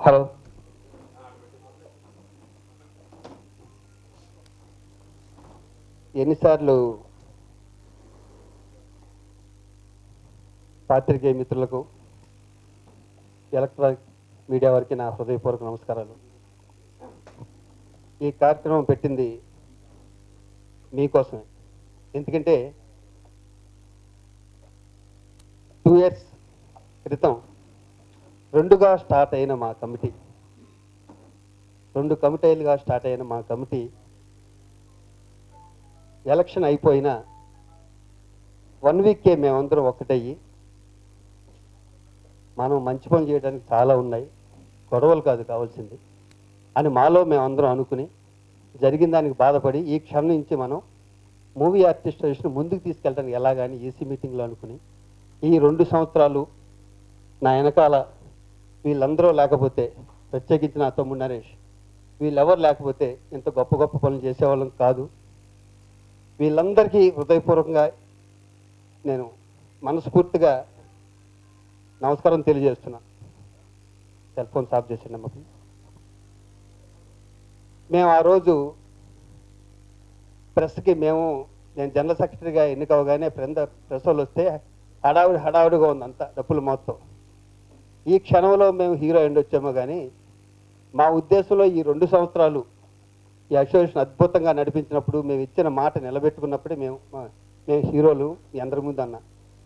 Hello, ఎన్నిసార్లు పాత్రికేయ మిత్రులకు, ఎలక్ట్రానిక్ మీడియా వారికి నా హృదయపూర్వక నమస్కారాలు. ఈ కార్యక్రమం పెట్టింది మీకోసమే. ఎందుకంటే 2 years క్రితం రెండుగా స్టార్ట్ అయిన మా కమిటీ, 2 కమిటీలుగా స్టార్ట్ అయిన మా కమిటీ ఎలక్షన్ అయిపోయిన 1 weekకే మేమందరం ఒక్కటయ్యి, మనం మంచి పనులు చేయడానికి చాలా ఉన్నాయి, గొడవలు కాదు కావాల్సింది అని మాలో మేమందరం అనుకుని, జరిగిన దానికి బాధపడి ఈ క్షణం నుంచి మనం మూవీ ఆర్టిస్టేషన్ ముందుకు తీసుకెళ్ళడానికి ఎలాగని ఈసీ మీటింగ్లో అనుకుని, ఈ 2 సంవత్సరాలు నా వెనకాల వీళ్ళందరూ లేకపోతే, ప్రత్యేకించి నా తమ్ముడు నరేష్, వీళ్ళెవరు లేకపోతే ఇంత గొప్ప గొప్ప పనులు చేసేవాళ్ళం కాదు. వీళ్ళందరికీ హృదయపూర్వకంగా నేను మనస్ఫూర్తిగా నమస్కారం తెలియజేస్తున్నా. సెల్ ఫోన్ ఆఫ్ చేసిన నమ్మకం. మేము ఆ రోజు ప్రెస్కి నేను జనరల్ సెక్రటరీగా ఎన్నికవగానే ప్రెస్ వాళ్ళు వస్తే హడావుడిగా ఉంది అంతా, డప్పులు మొత్తం. ఈ క్షణంలో మేము హీరో ఎండ్ వచ్చామో కానీ మా ఉద్దేశంలో ఈ 2 సంవత్సరాలు ఈ అసోసియేషన్ అద్భుతంగా నడిపించినప్పుడు, మేము ఇచ్చిన మాట నిలబెట్టుకున్నప్పుడే మేము హీరోలు మీ అందరి ముందు అన్న.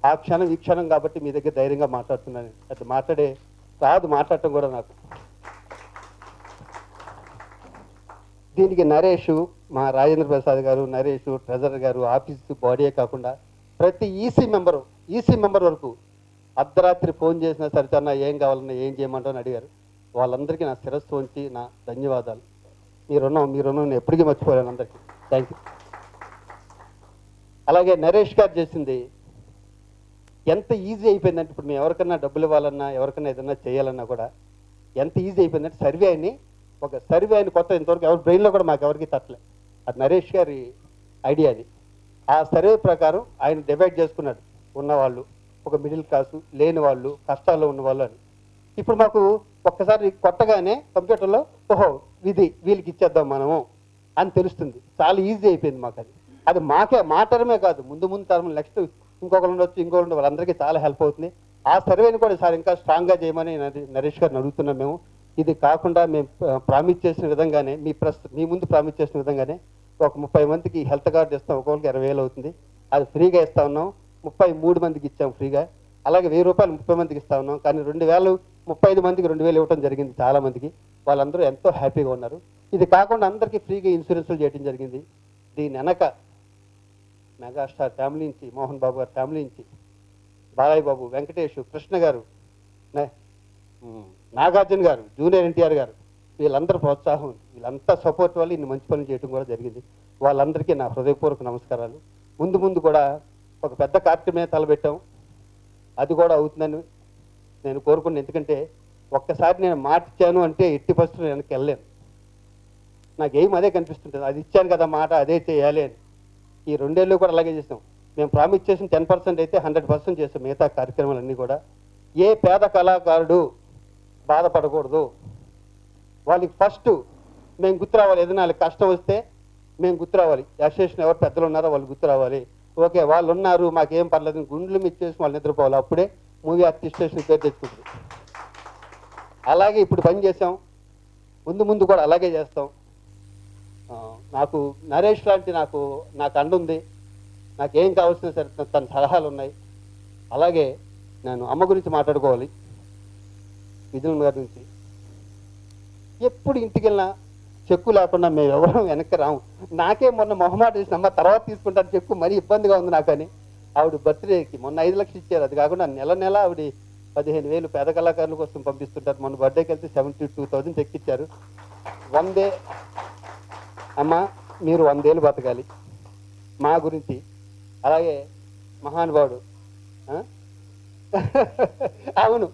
ఆ క్షణం ఈ క్షణం కాబట్టి మీ దగ్గర ధైర్యంగా మాట్లాడుతున్నాను. అది మాట్లాడటం కూడా నాకు. దీనికి నరేష్, మా రాజేంద్ర ప్రసాద్ గారు, నరేష్ ట్రెజరర్ గారు, ఆఫీస్ బాడీయే కాకుండా ప్రతి ఈసీ మెంబర్ వరకు అర్ధరాత్రి ఫోన్ చేసినా సరిచన్నా ఏం కావాలన్నా ఏం చేయమంటామని అడిగారు. వాళ్ళందరికీ నా శిరస్సు ఉంచి నా ధన్యవాదాలు. మీ రుణం నేను ఎప్పటికీ మర్చిపోలేను. అందరికీ థ్యాంక్ యూ. అలాగే నరేష్ గారు చేసింది ఎంత ఈజీ అయిపోయిందంటే, ఇప్పుడు మేము ఎవరికన్నా డబ్బులు ఇవ్వాలన్నా, ఎవరికన్నా ఏదన్నా చేయాలన్నా కూడా ఎంత ఈజీ అయిపోయిందంటే, సర్వే అని కొత్త ఇంతవరకు ఎవరి బ్రెయిన్లో కూడా మాకు ఎవరికి తట్టలే. అది నరేష్ గారి ఐడియా. అది ఆ సర్వే ప్రకారం ఆయన డివైడ్ చేసుకున్నాడు. ఉన్నవాళ్ళు, ఒక మిడిల్ క్లాసు, లేని వాళ్ళు, కష్టాల్లో ఉన్నవాళ్ళు అని. ఇప్పుడు మాకు ఒక్కసారి కొట్టగానే కంప్యూటర్లో వీళ్ళకి ఇచ్చేద్దాం మనము అని తెలుస్తుంది. చాలా ఈజీ అయిపోయింది మాకు. అది మా టర్మే కాదు, ముందు టర్మ్ నెక్స్ట్ ఇంకొకరు ఉండొచ్చు, వాళ్ళందరికీ చాలా హెల్ప్ అవుతుంది. ఆ సర్వేని కూడా సార్ ఇంకా స్ట్రాంగ్గా చేయమని నరేష్ గారిని అడుగుతున్నాం మేము. ఇది కాకుండా మేము ప్రామిస్ చేసిన విధంగానే, మీ ముందు ప్రామిస్ చేసిన విధంగానే ఒక 30 మందికి హెల్త్ కార్డు ఇస్తాం. ఒక్కొక్కరికి 20,000 అవుతుంది. అది ఫ్రీగా ఇస్తా ఉన్నాం. 33 మందికి ఇచ్చాం ఫ్రీగా. అలాగే 1000 రూపాయలు 30 మందికి ఇస్తా ఉన్నాం. కానీ 35 మందికి 2,000 ఇవ్వడం జరిగింది చాలా మందికి. వాళ్ళందరూ ఎంతో హ్యాపీగా ఉన్నారు. ఇది కాకుండా అందరికీ ఫ్రీగా ఇన్సూరెన్స్లు చేయడం జరిగింది. దీని వెనక మెగాస్టార్ ఫ్యామిలీ నుంచి, మోహన్ బాబు గారి ఫ్యామిలీ నుంచి, బాలయ్య బాబు, వెంకటేష్, కృష్ణ గారు, నాగార్జున గారు, జూనియర్ ఎన్టీఆర్ గారు, వీళ్ళందరూ ప్రోత్సాహం, వీళ్ళంతా సపోర్ట్ వల్ల ఇన్ని మంచి పనులు చేయడం కూడా జరిగింది. వాళ్ళందరికీ నా హృదయపూర్వక నమస్కారాలు. ముందు కూడా ఒక పెద్ద కార్యక్రమే తలపెట్టాం. అది కూడా అవుతుందని నేను కోరుకున్నాను. ఎందుకంటే ఒక్కసారి నేను మాట ఇచ్చాను అంటే 80% వెనక్కి వెళ్ళలేను. నాకు ఏం అదే కనిపిస్తుంటుంది. అది ఇచ్చాను కదా మాట, అదే చేయాలి అని. ఈ 2 ఏళ్ళు కూడా అలాగే చేసాం. మేము ప్రామిస్ చేసిన 10% అయితే 100% చేసాం. మిగతా కార్యక్రమాలన్నీ కూడా ఏ పేద కళాకారుడు బాధపడకూడదు. వాళ్ళకి ఫస్ట్ మేము గుర్తు రావాలి. ఏదైనా వాళ్ళకి కష్టం వస్తే మేము గుర్తు రావాలి. అసోసియేషన్ ఎవరు పెద్దలు ఉన్నారో వాళ్ళు గుర్తు రావాలి. ఓకే వాళ్ళు ఉన్నారు, మాకేం పర్లేదు, గుండెలు మిచ్చేసి వాళ్ళు నిద్రపోవాలి. అప్పుడే మూవీ ఆర్టిస్టేషన్ పేరు తెచ్చుకుంటుంది. అలాగే ఇప్పుడు పని చేసాం, ముందు కూడా అలాగే చేస్తాం. నాకు నరేష్ లాంటి నాకు అండ ఉంది. నాకేం కావాల్సిన సరే తన సలహాలు ఉన్నాయి. అలాగే నేను అమ్మ గురించి మాట్లాడుకోవాలి. విజయన్ గారి నుంచి ఎప్పుడు ఇంటికి వెళ్ళినా చెక్కు లేకుండా మేము ఎవరూ వెనక్కి రాము. నాకే మొన్న మొహమాట చేసిన అమ్మ తర్వాత తీసుకుంటాను చెక్కు, మరీ ఇబ్బందిగా ఉంది నాకని. ఆవిడ బర్త్డేకి మొన్న 5 లక్షలు ఇచ్చారు. అది కాకుండా నెల ఆవిడ 15,000 పేద కళాకారుల కోసం పంపిస్తుంటారు. మొన్న బర్త్డేకి వెళ్తే 72,000 చెక్ ఇచ్చారు. 100 అమ్మ మీరు 100 ఏళ్ళు బతకాలి మా గురించి. అలాగే మహానుభావుడు, అవును,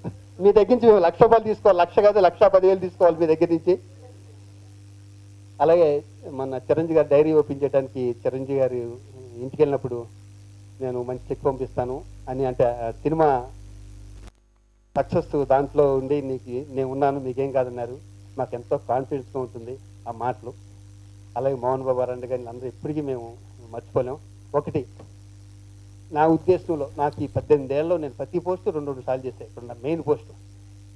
మీ దగ్గర నుంచి మేము 1,00,000 రూపాయలు తీసుకోవాలి. 1,00,000 కాదు, 1,10,000 తీసుకోవాలి మీ దగ్గర నుంచి. అలాగే మన చిరంజీవి గారు డైరీ ఓపెన్ చేయడానికి చిరంజీవి గారు ఇంటికి వెళ్ళినప్పుడు నేను మంచి చెక్ పంపిస్తాను అని అంటే సినిమా సక్సెస్ దాంట్లో ఉండి నేను ఉన్నాను, మీకేం కాదన్నారు. మాకు ఎంతో కాన్ఫిడెన్స్గా ఉంటుంది ఆ మాటలు. అలాగే మోహన్ బాబు గారు కానీ అందరూ ఎప్పటికీ మేము మర్చిపోలేం. ఒకటి నా ఉద్దేశంలో నాకు ఈ 18 ఏళ్ళలో నేను ప్రతి పోస్టు 2 సార్లు చేశాను. ఇక్కడ నా మెయిన్ పోస్టు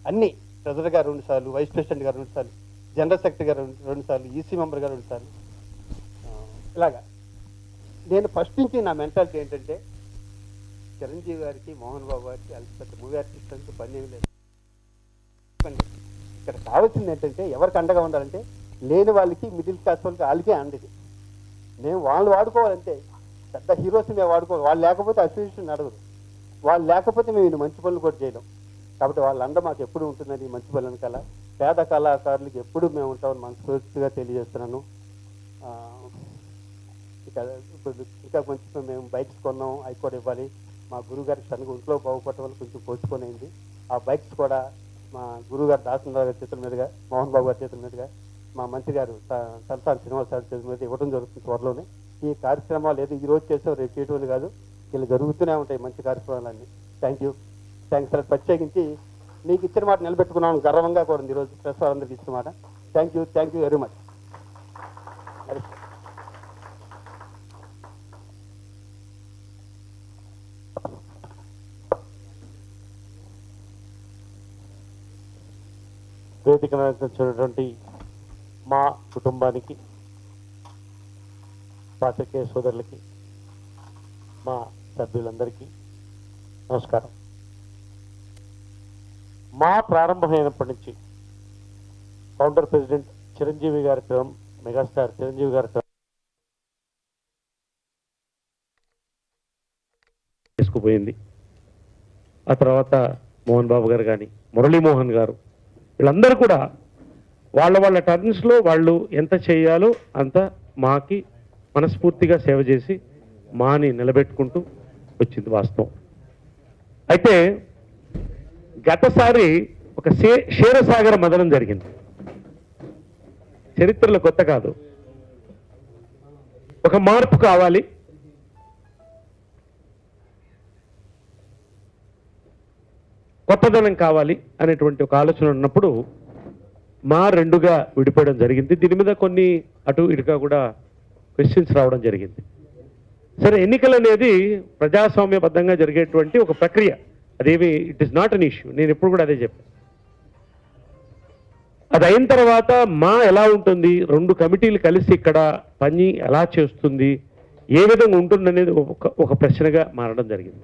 అన్నీ ట్రెజరర్ గారు 2 సార్లు, వైస్ ప్రెసిడెంట్ గారు 2 సార్లు, జనరల్ సెక్రటరీ గారు 2 సార్లు, ఈసీ మెంబర్ గారు 2 సార్లు. ఇలాగా నేను ఫస్ట్ నుంచి నా మెంటాలిటీ ఏంటంటే చిరంజీవి గారికి, మోహన్ బాబు గారికి అది పెద్ద మూవీ ఆర్టిస్ట్ అంటే పని ఏమి లేదు. ఇక్కడ కావాల్సింది ఏంటంటే ఎవరికి అండగా ఉండాలంటే లేని వాళ్ళకి, మిడిల్ క్లాస్ వాళ్ళకి వాళ్ళకే అండది. మేము వాళ్ళు వాడుకోవాలంటే పెద్ద హీరోస్ మేము వాడుకోవాలి. వాళ్ళు లేకపోతే అసోసియేషన్ నడవదు. వాళ్ళు లేకపోతే మేము ఇన్ని మంచి పనులు కూడా చేయలేం. కాబట్టి వాళ్ళ అండ మాకు ఎప్పుడు ఉంటుందని మంచి పనులను కల పేద కళాకారులకు ఎప్పుడు మేము ఉంటామని మనస్ఫూర్తిగా తెలియజేస్తున్నాను. ఇప్పుడు ఇంకా కొంచెం మేము బైక్స్ కొన్నాం, అవి కూడా ఇవ్వాలి. మా గురువుగారికి తనకు ఒంట్లో బాగుపడటం వల్ల కొంచెం పోస్ట్పోన్ అయింది. ఆ బైక్స్ కూడా మా గురువుగారు దాసనరావు గారి చేతుల మీదుగా, మోహన్ బాబు గారి చేతుల మీదుగా, మా మంత్రి గారు తలసాని శ్రీనివాస్ గారి చేతుల మీద ఇవ్వడం జరుగుతుంది త్వరలోనే. ఈ కార్యక్రమాలు ఏదో ఈరోజు చేసాం రేపు చేయటం కాదు, వీళ్ళు జరుగుతూనే ఉంటాయి మంచి కార్యక్రమాలన్నీ. Thanks sir. ప్రత్యేకించి మీకు ఇచ్చిన మాట నిలబెట్టుకున్నాను, గర్వంగా కూడా ఉంది ఈరోజు ప్రెస్ వారందరికీ ఇచ్చిన మాట. Thank you very much. వేదిక వచ్చినటువంటి మా కుటుంబానికి, పాత్రికేయ సోదరులకి, మా సభ్యులందరికీ నమస్కారం. మా ప్రారంభమైనప్పటి నుంచి ఫౌండర్ ప్రెసిడెంట్ చిరంజీవి గారి టర్మ్, మెగాస్టార్ చిరంజీవి గారి టర్మ్ తీసుకుపోయింది. ఆ తర్వాత మోహన్ బాబు గారు కానీ, మురళీమోహన్ గారు, వీళ్ళందరూ కూడా వాళ్ళ టర్మ్స్లో వాళ్ళు ఎంత చేయాలో అంత మాకి మనస్ఫూర్తిగా సేవ చేసి మాని నిలబెట్టుకుంటూ వచ్చింది వాస్తవం. అయితే గతసారి ఒక క్షీరసాగర మదనం జరిగింది. చరిత్రలో కొత్త కాదు. ఒక మార్పు కావాలి, కొత్తదనం కావాలి అనేటువంటి ఒక ఆలోచన ఉన్నప్పుడు మా రెండుగా విడిపోవడం జరిగింది. దీని మీద కొన్ని అటు ఇటుగా కూడా క్వశ్చన్స్ రావడం జరిగింది. సరే, ఎన్నికలు అనేది ప్రజాస్వామ్యబద్ధంగా జరిగేటువంటి ఒక ప్రక్రియ. అదేమి it is not an issue. నేను ఎప్పుడు కూడా అదే చెప్పాను. అది అయిన తర్వాత మా ఎలా ఉంటుంది, 2 కమిటీలు కలిసి ఇక్కడ పని ఎలా చేస్తుంది, ఏ విధంగా ఉంటుంది అనేది ఒక ప్రశ్నగా మారడం జరిగింది.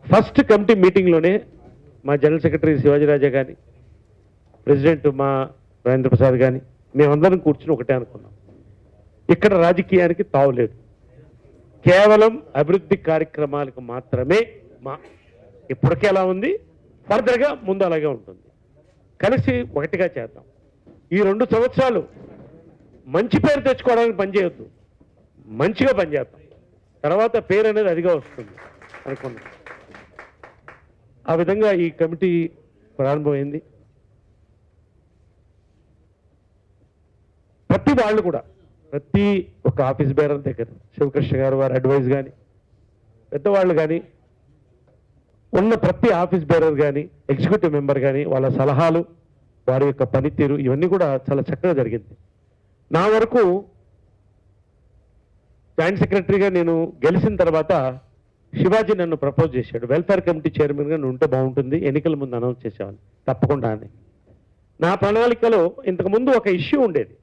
ఫస్ట్ కమిటీ మీటింగ్లోనే మా జనరల్ సెక్రటరీ శివాజీరాజా కానీ, ప్రెసిడెంట్ మా రాజేంద్ర ప్రసాద్ కానీ, మేమందరం కూర్చుని ఒకటే అనుకున్నాం, ఇక్కడ రాజకీయానికి తావులేదు, కేవలం అభివృద్ధి కార్యక్రమాలకు మాత్రమే మా ఇప్పటికే ఎలా ఉంది, ఫర్దర్గా ముందు అలాగే ఉంటుంది. కలిసి ఒకటిగా చేద్దాం. ఈ 2 సంవత్సరాలు మంచి పేరు తెచ్చుకోవడానికి పనిచేయొద్దు, మంచిగా పనిచేద్దాం, తర్వాత పేరు అనేది అదిగా వస్తుంది అనుకున్నాం. ఆ విధంగా ఈ కమిటీ ప్రారంభమైంది. ప్రతి వాళ్ళు కూడా, ప్రతి ఒక ఆఫీస్ బేరర్ దగ్గర శివకృష్ణ గారు వారి అడ్వైజ్ కానీ, పెద్దవాళ్ళు కానీ, ఉన్న ప్రతి ఆఫీస్ బేరర్ కానీ, ఎగ్జిక్యూటివ్ మెంబర్ కానీ, వాళ్ళ సలహాలు, వారి యొక్క పనితీరు, ఇవన్నీ కూడా చాలా చక్కగా జరిగింది. నా వరకు జాయింట్ సెక్రటరీగా నేను గెలిచిన తర్వాత శివాజీ నన్ను ప్రపోజ్ చేశాడు, వెల్ఫేర్ కమిటీ చైర్మన్గా నువ్వు ఉంటే బాగుంటుంది, ఎన్నికల ముందు అనౌన్స్ చేసేవాడిని తప్పకుండా అని. నా ప్రణాళికలో ఇంతకుముందు ఒక ఇష్యూ ఉండేది.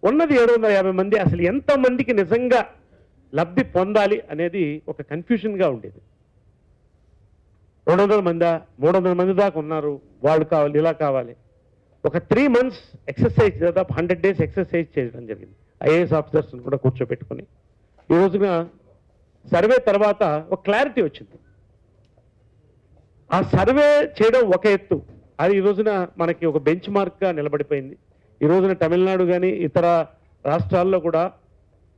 ఉన్నది 750 మంది, అసలు ఎంతమందికి నిజంగా లబ్ధి పొందాలి అనేది ఒక కన్ఫ్యూషన్గా ఉండేది. 200 మందా, 300 మంది దాకా ఉన్నారు, వాళ్ళు కావాలి, ఇలా కావాలి. ఒక 3 months ఎక్సర్సైజ్, దాదాపు 100 days ఎక్సర్సైజ్ చేయడం జరిగింది. ఐఏఎస్ ఆఫీసర్స్ని కూడా కూర్చోబెట్టుకుని ఈ రోజున సర్వే తర్వాత ఒక క్లారిటీ వచ్చింది. ఆ సర్వే చేయడం ఒక ఎత్తు, అది ఈ రోజున మనకి ఒక బెంచ్ మార్క్గా నిలబడిపోయింది. ఈ రోజున తమిళనాడు కానీ ఇతర రాష్ట్రాల్లో కూడా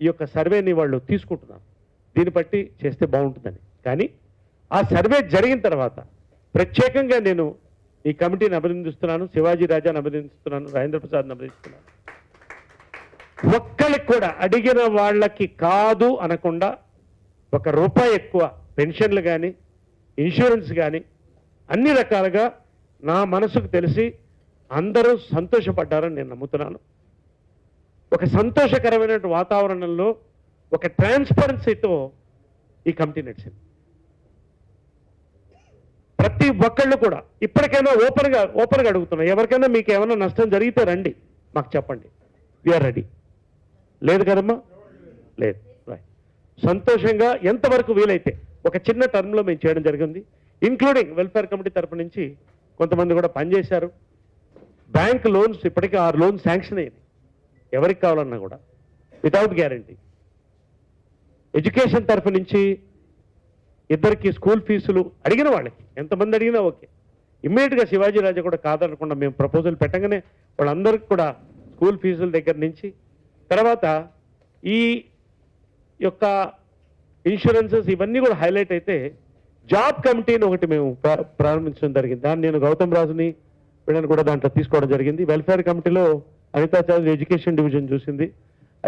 ఈ యొక్క సర్వేని వాళ్ళు తీసుకుంటున్నారు, దీన్ని బట్టి చేస్తే బాగుంటుందని. కానీ ఆ సర్వే జరిగిన తర్వాత ప్రత్యేకంగా నేను ఈ కమిటీని అభినందిస్తున్నాను, శివాజీ రాజాని అభినందిస్తున్నాను, రాజేంద్ర ప్రసాద్ని అభినందిస్తున్నాను. ఒక్కరికి కూడా అడిగిన వాళ్ళకి కాదు అనకుండా ₹1 ఎక్కువ పెన్షన్లు కానీ, ఇన్సూరెన్స్ కానీ, అన్ని రకాలుగా నా మనసుకు తెలిసి అందరూ సంతోషపడ్డారని నేను నమ్ముతున్నాను. ఒక సంతోషకరమైన వాతావరణంలో ఒక ట్రాన్స్పరెన్సీతో ఈ కమిటీ నడిచింది. ప్రతి ఒక్కళ్ళు కూడా ఇప్పటికైనా ఓపెన్గా అడుగుతున్నాం, ఎవరికైనా మీకు ఏమైనా నష్టం జరిగితే రండి, మాకు చెప్పండి, వీఆర్ రెడీ. లేదు కదమ్మా? లేదు. రైట్. సంతోషంగా ఎంతవరకు వీలైతే ఒక చిన్న టర్మ్లో మేము చేయడం జరిగింది. ఇంక్లూడింగ్ వెల్ఫేర్ కమిటీ తరపు నుంచి కొంతమంది కూడా పనిచేశారు. బ్యాంక్ లోన్స్ ఇప్పటికీ 6 లోన్స్ శాంక్షన్ అయ్యింది, ఎవరికి కావాలన్నా కూడా వితౌట్ గ్యారంటీ. ఎడ్యుకేషన్ తరఫు నుంచి ఇద్దరికి స్కూల్ ఫీజులు అడిగిన వాళ్ళకి ఎంతమంది అడిగినా ఓకే. ఇమ్మీడియట్గా శివాజీ రాజా కూడా కాదనకుండా మేము ప్రపోజల్ పెట్టగానే వాళ్ళందరికీ కూడా స్కూల్ ఫీజుల దగ్గర నుంచి, తర్వాత ఈ యొక్క ఇన్సూరెన్సెస్ ఇవన్నీ కూడా హైలైట్ అయితే జాబ్ కమిటీని ఒకటి మేము ప్రారంభించడం జరిగింది. దాన్ని నేను గౌతమ్ రాజుని వీళ్ళని కూడా దాంట్లో తీసుకోవడం జరిగింది. వెల్ఫేర్ కమిటీలో అనితా చౌదరి ఎడ్యుకేషన్ డివిజన్ చూసింది,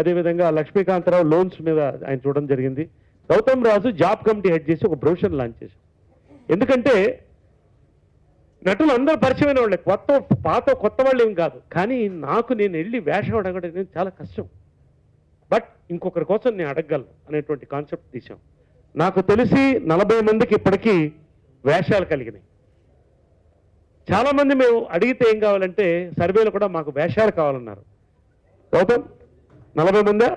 అదేవిధంగా లక్ష్మీకాంతరావు లోన్స్ మీద ఆయన చూడడం జరిగింది. గౌతమ్ రాజు జాబ్ కమిటీ హెడ్ చేసి ఒక బ్రోషర్ లాంచ్ చేశాం. ఎందుకంటే నటులు అందరూ పరిచయమైన వాళ్ళే, కొత్త వాళ్ళు ఏం కాదు. కానీ నేను వెళ్ళి వేషం అడగడం చాలా కష్టం, బట్ ఇంకొకరి కోసం నేను అడగగలను అనేటువంటి కాన్సెప్ట్ తీసాం. నాకు తెలిసి 40 మందికి ఇప్పటికీ వేషాలు కలిగినాయి. చాలా మంది మేము అడిగితే ఏం కావాలంటే సర్వేలో కూడా మాకు వేషాలు కావాలన్నారు. గౌతమ్ 40 మందా?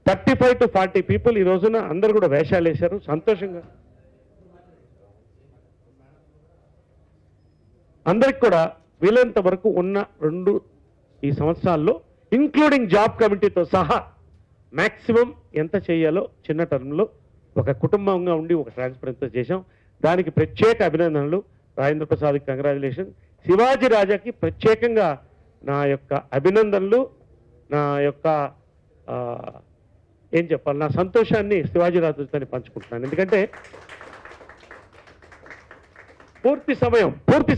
35 to 40 పీపుల్ ఈ రోజున అందరు కూడా వేషాలు వేశారు సంతోషంగా. అందరికి కూడా వీలైనంత వరకు ఉన్న 2 ఈ సంవత్సరాల్లో ఇంక్లూడింగ్ జాబ్ కమిటీతో సహా మ్యాక్సిమం ఎంత చేయాలో చిన్న టర్మ్లో ఒక కుటుంబంగా ఉండి ఒక ట్రాన్స్పరెన్సీ చేశాం. దానికి ప్రత్యేక అభినందనలు. రాజేంద్ర ప్రసాద్కి కంగ్రాచులేషన్, శివాజీ రాజాకి ప్రత్యేకంగా నా యొక్క అభినందనలు. నా యొక్క ఏం చెప్పాలి, నా సంతోషాన్ని శివాజీ రాజుతో పంచుకుంటున్నాను. ఎందుకంటే పూర్తి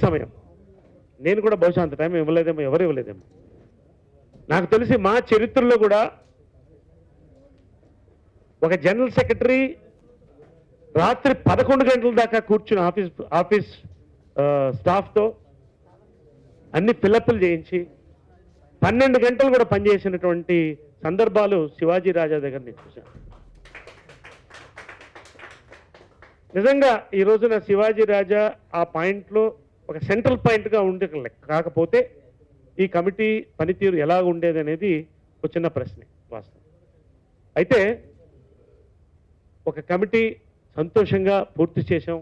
సమయం నేను కూడా బహుశా అంత టైం ఇవ్వలేదేమో, ఎవరు ఇవ్వలేదేమో. నాకు తెలిసి మా చరిత్రలో కూడా ఒక జనరల్ సెక్రటరీ రాత్రి 11 గంటల దాకా కూర్చుని ఆఫీస్ స్టాఫ్తో అన్ని ఫిలప్లు చేయించి 12 గంటలు కూడా పనిచేసినటువంటి సందర్భాలు శివాజీ రాజా దగ్గర నేను చూశాను. నిజంగా ఈ రోజున శివాజీ రాజా ఆ పాయింట్లో ఒక సెంట్రల్ పాయింట్గా ఉండే, కాకపోతే ఈ కమిటీ పనితీరు ఎలా ఉండేది అనేది ఒక చిన్న ప్రశ్నే వాస్తవం. అయితే ఒక కమిటీ సంతోషంగా పూర్తి చేశాం.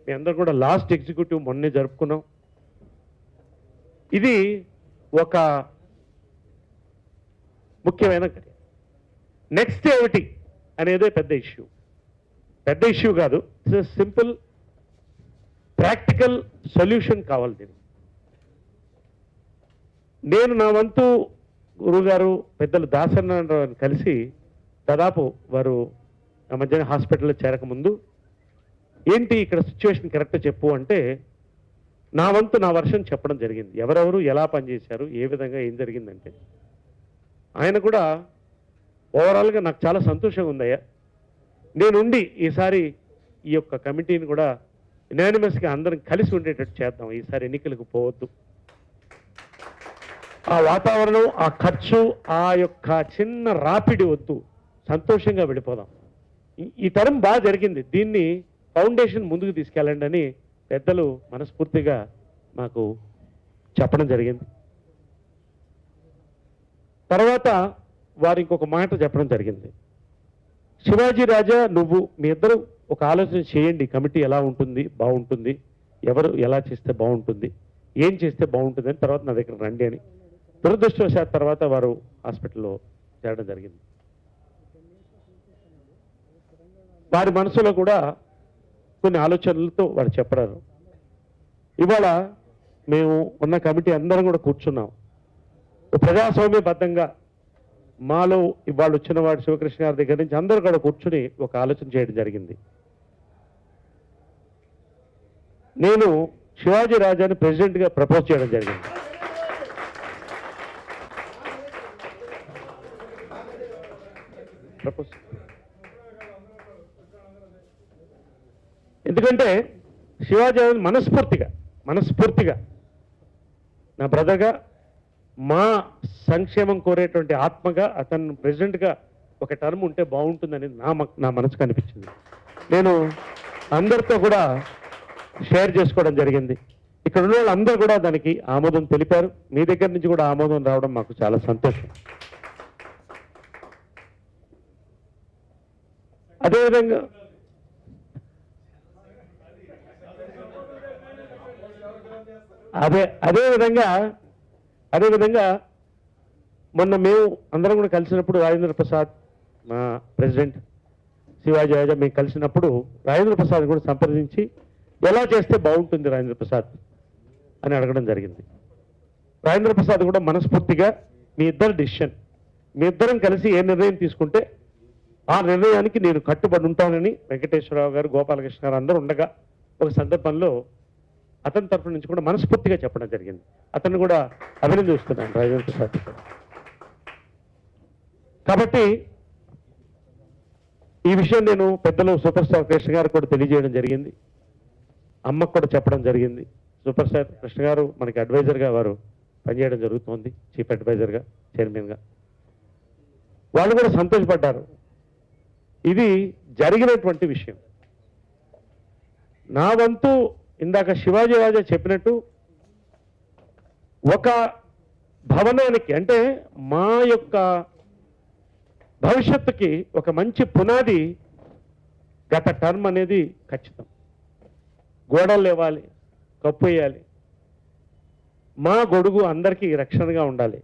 మీ అందరూ కూడా లాస్ట్ ఎగ్జిక్యూటివ్ మొన్నే జరుపుకున్నాం. ఇది ఒక ముఖ్యమైన కార్యం. నెక్స్ట్ ఏమిటి అనేదే పెద్ద ఇష్యూ కాదు, ఇట్స్ సింపుల్ ప్రాక్టికల్ సొల్యూషన్ కావాలి దీనికి. నేను నా వంతు గురుగారు పెద్దలు దాసనారాయణరావుని కలిసి దాదాపు వారు ఆ మధ్యాహ్న హాస్పిటల్లో చేరకముందు ఏంటి ఇక్కడ సిచ్యువేషన్ కరెక్ట్ చెప్పు అంటే నా వంతు నా వర్షం చెప్పడం జరిగింది. ఎవరెవరు ఎలా పనిచేశారు, ఏ విధంగా ఏం జరిగిందంటే ఆయన కూడా ఓవరాల్గా నాకు చాలా సంతోషంగా ఉందయ్యా, నేనుండి ఈసారి ఈ యొక్క కమిటీని కూడా యునానిమస్గా అందరం కలిసి ఉండేటట్టు చేద్దాం, ఈసారి ఎన్నికలకు పోవద్దు, ఆ వాతావరణం, ఆ ఖర్చు, ఆ యొక్క చిన్న రాపిడి వద్దు, సంతోషంగా వెళ్ళిపోదాం. ఈ తరం బాగా జరిగింది, దీన్ని ఫౌండేషన్ ముందుకు తీసుకెళ్ళండి అని పెద్దలు మనస్ఫూర్తిగా మాకు చెప్పడం జరిగింది. తర్వాత వారు ఇంకొక మాట చెప్పడం జరిగింది, శివాజీ రాజా నువ్వు మీ ఇద్దరు ఒక ఆలోచన చేయండి, కమిటీ ఎలా ఉంటుంది, బాగుంటుంది, ఎవరు ఎలా చేస్తే బాగుంటుంది, ఏం చేస్తే బాగుంటుంది అని తర్వాత నా దగ్గర రండి అని. దురదృష్టవశాత్ తర్వాత వారు హాస్పిటల్లో చేరడం జరిగింది. వారి మనసులో కూడా కొన్ని ఆలోచనలతో వారు చెప్పారు. ఇవాళ మేము ఉన్న కమిటీ అందరం కూడా కూర్చున్నాం, ప్రజాస్వామ్యబద్ధంగా మాలో ఇవాళ వచ్చిన వాడు శివకృష్ణ గారి దగ్గర నుంచి అందరూ కూడా కూర్చుని ఒక ఆలోచన చేయడం జరిగింది. నేను శివాజీ రాజాని ప్రెసిడెంట్గా ప్రపోజ్ చేయడం జరిగింది. ఎందుకంటే శివాజీ మనస్ఫూర్తిగా నా బ్రదర్గా మా సంక్షేమం కోరేటువంటి ఆత్మగా అతను ప్రెసిడెంట్గా ఒక టర్మ్ ఉంటే బాగుంటుందని నా మనసుకు అనిపించింది. నేను అందరితో కూడా షేర్ చేసుకోవడం జరిగింది. ఇక్కడ ఉన్న వాళ్ళందరూ కూడా దానికి ఆమోదం తెలిపారు. మీ దగ్గర నుంచి కూడా ఆమోదం రావడం మాకు చాలా సంతోషం. అదేవిధంగా అదేవిధంగా మొన్న మేము అందరం కూడా కలిసినప్పుడు రాజేంద్ర ప్రసాద్ మా ప్రెసిడెంట్, శివాజీ రాజా మేము కలిసినప్పుడు రాజేంద్ర ప్రసాద్ కూడా సంప్రదించి ఎలా చేస్తే బాగుంటుంది రాజేంద్ర ప్రసాద్ అని అడగడం జరిగింది. రాజేంద్ర ప్రసాద్ కూడా మనస్ఫూర్తిగా మీ ఇద్దరం కలిసి ఏ నిర్ణయం తీసుకుంటే ఆ నిర్ణయానికి నేను కట్టుబడి ఉంటానని వెంకటేశ్వరరావు గారు, గోపాలకృష్ణ గారు అందరూ ఉండగా ఒక సందర్భంలో అతని తరఫు నుంచి కూడా మనస్ఫూర్తిగా చెప్పడం జరిగింది. అతన్ని కూడా అభినందిస్తున్నాను రాజేంద్ర ప్రసాద్. కాబట్టి ఈ విషయం నేను పెద్దలు సూపర్ స్టార్ కృష్ణ గారు కూడా తెలియజేయడం జరిగింది. అమ్మకు కూడా చెప్పడం జరిగింది. సూపర్ స్టార్ కృష్ణ గారు మనకి అడ్వైజర్గా వారు పనిచేయడం జరుగుతోంది, చీఫ్ అడ్వైజర్గా, చైర్మన్గా. వాళ్ళు కూడా సంతోషపడ్డారు. ఇది జరిగినటువంటి విషయం. నా వంతు ఇందాక శివాజీ రాజా చెప్పినట్టు ఒక భవనానికి అంటే మా యొక్క భవిష్యత్తుకి ఒక మంచి పునాది గత టర్మ్ అనేది ఖచ్చితం. గోడలు లేవాలి, కప్పు వేయాలి, మా గొడుగు అందరికీ రక్షణగా ఉండాలి.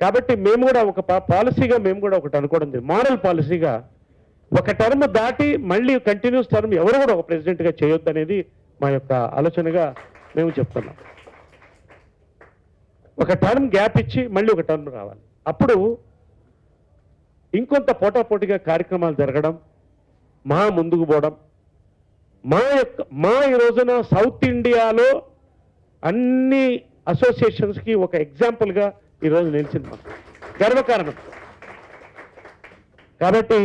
కాబట్టి మేము కూడా ఒక పాలసీగా మేము కూడా ఒకటి అనుకోవడం జరిగింది. మోరల్ పాలసీగా ఒక టర్మ్ దాటి మళ్ళీ కంటిన్యూస్ టర్మ్ ఎవరు కూడా ఒక ప్రెసిడెంట్గా చేయొద్దు అనేది మా యొక్క ఆలోచనగా మేము చెప్తున్నాం. ఒక టర్మ్ గ్యాప్ ఇచ్చి మళ్ళీ ఒక టర్మ్ రావాలి. అప్పుడు ఇంకొంత పోటాపోటీగా కార్యక్రమాలు జరగడం, మా ముందుకు పోవడం, మా ఈ రోజున సౌత్ ఇండియాలో అన్ని అసోసియేషన్స్కి ఒక ఎగ్జాంపుల్గా ఈరోజు నిలిచింది, మాకు గర్వకారణం. కాబట్టి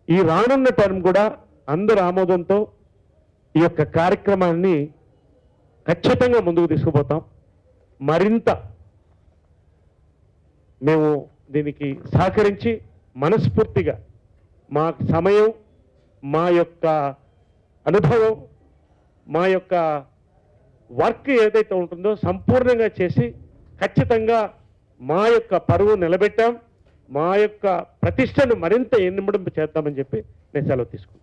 ఈ రానున్న టర్మ్ కూడా అందరి ఆమోదంతో ఈ యొక్క కార్యక్రమాన్ని ఖచ్చితంగా ముందుకు తీసుకుపోతాం. మరింత మేము దీనికి సహకరించి మనస్ఫూర్తిగా మా సమయం, మా యొక్క అనుభవం, మా యొక్క వర్క్ ఏదైతే ఉంటుందో సంపూర్ణంగా చేసి ఖచ్చితంగా మా యొక్క పరువు నిలబెట్టాం, మా యొక్క ప్రతిష్టను మరింత ఎన్నింబడింపు చేద్దామని చెప్పి నేను సెలవు తీసుకున్నాను.